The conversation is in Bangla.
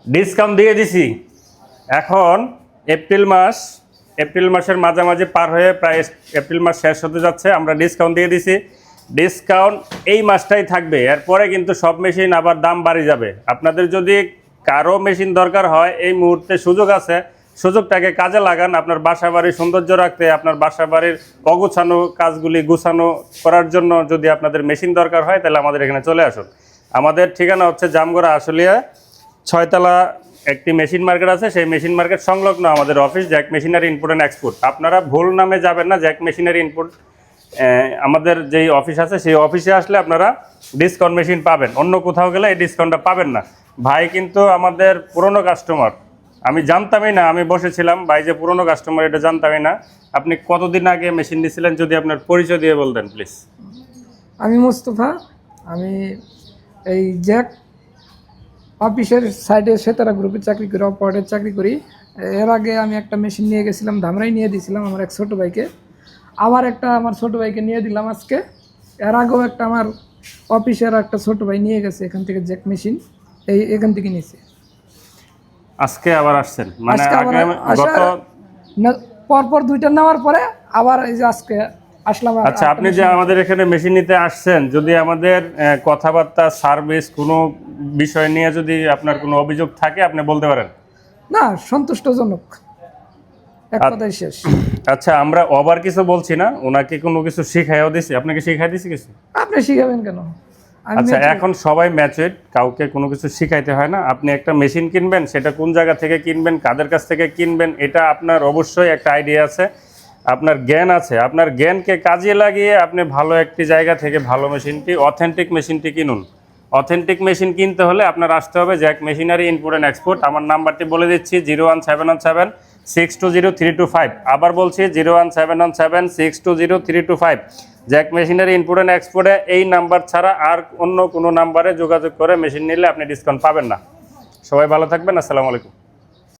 ডিসকাউন্ট দিয়ে দিছি। এখন এপ্রিল মাসের মাঝামাঝি পার হয়ে প্রায় এপ্রিল মাস শেষ হতে যাচ্ছে, আমরা ডিসকাউন্ট দিয়ে দিছি। ডিসকাউন্ট এই মাসটাই থাকবে, এরপরে কিন্তু সব মেশিন আবার দাম বাড়ে যাবে। আপনাদের যদি কারো মেশিন দরকার হয় এই মুহূর্তে সুযোগ আছে, সুযোগটাকে কাজে লাগান। আপনার বাসা বাড়ির সৌন্দর্য রাখতে, আপনার বাসা বাড়ির অগুছানো কাজগুলি গুছানো করার জন্য যদি আপনাদের মেশিন দরকার হয় তাহলে আমাদের এখানে চলে আসুন। আমাদের ঠিকানা হচ্ছে জামগড়া আশুলিয়া 6 তলা একটি মেশিন মার্কেট আছে, সেই মেশিন মার্কেট সংলগ্ন আমাদের office Jack machinery input and export. আপনারা ভুল নামে যাবেন না, জ্যাক মেশিনারি ইনপুট আমাদের যেই অফিস আছে সেই অফিসে আসলে আপনারা ডিসকাউন্ট মেশিন পাবেন, অন্য কোথাও গেলে এই ডিসকাউন্টটা পাবেন না। ভাই কিন্তু আমাদের পুরনো কাস্টমার, আমি জানতামই না, আমি বসেছিলাম ভাই যে পুরনো কাস্টমার এটা জানতামই না। আপনি কতদিন আগে মেশিন নিয়েছিলেন যদি আপনার পরিচয় দিয়ে বলতেন প্লিজ। আমি মোস্তফা, আমি এই জ্যাক অফিসের সাইডে সেতারা গ্রুপে চাকরি করি, অপারেটর চাকরি করি। এর আগে আমি একটা মেশিন নিয়ে গেছিলাম, ধামরাই নিয়ে দিয়েছিলাম আমার এক ছোটো ভাইকে। আবার একটা আমার ছোটো ভাইকে নিয়ে দিলাম আজকে। এর আগেও একটা আমার অফিসের একটা ছোটো ভাই নিয়ে গেছে এখান থেকে জ্যাক মেশিন, এখান থেকে নিয়েছে। আজকে আবার আসছেন মানে পরপর 2টা নেওয়ার পরে আবার এই যে আজকে আসলাম। আচ্ছা, আপনি যে আমাদের এখানে মেশিন নিতে আসছেন, যদি আমাদের কথাবার্তা সার্ভিস কোনো বিষয় নিয়ে যদি আপনার কোনো অভিযোগ থাকে আপনি বলতে পারেন। না, সন্তুষ্টজনক, এক কথাই শেষ। আচ্ছা, আমরা ওভার কিছু বলছি না, ওনাকে কোনো কিছু শিখাইও দিছি, আপনাকে শিখাই দিছি কিছু? আপনি শিখাবেন কেন? আচ্ছা, এখন সবাই ম্যাচুরড, কাউকে কোনো কিছু শিখাইতে হয় না। আপনি একটা মেশিন কিনবেন, সেটা কোন জায়গা থেকে কিনবেন, কাদের কাছ থেকে কিনবেন, এটা আপনার অবশ্যই একটা আইডিয়া আছে, আপনার জ্ঞান আছে। আপনার জ্ঞানকে কাজে লাগিয়ে আপনি ভালো একটি জায়গা থেকে ভালো মেশিনটি, অথেন্টিক মেশিনটি কিনুন। অথেন্টিক মেশিন কিনতে হলে আপনার আসতে হবে Jack machinery input and export. আমার নাম্বারটি বলে দিচ্ছি 01717 620 325। আবার বলছি 01717 620 325। জ্যাক মেশিনারি ইনপুট অ্যান্ড এক্সপোর্টে এই নাম্বার ছাড়া আর অন্য কোনো নাম্বারে যোগাযোগ করে মেশিন নিলে আপনি ডিসকাউন্ট পাবেন না। সবাই ভালো থাকবেন, আসসালামু আলাইকুম।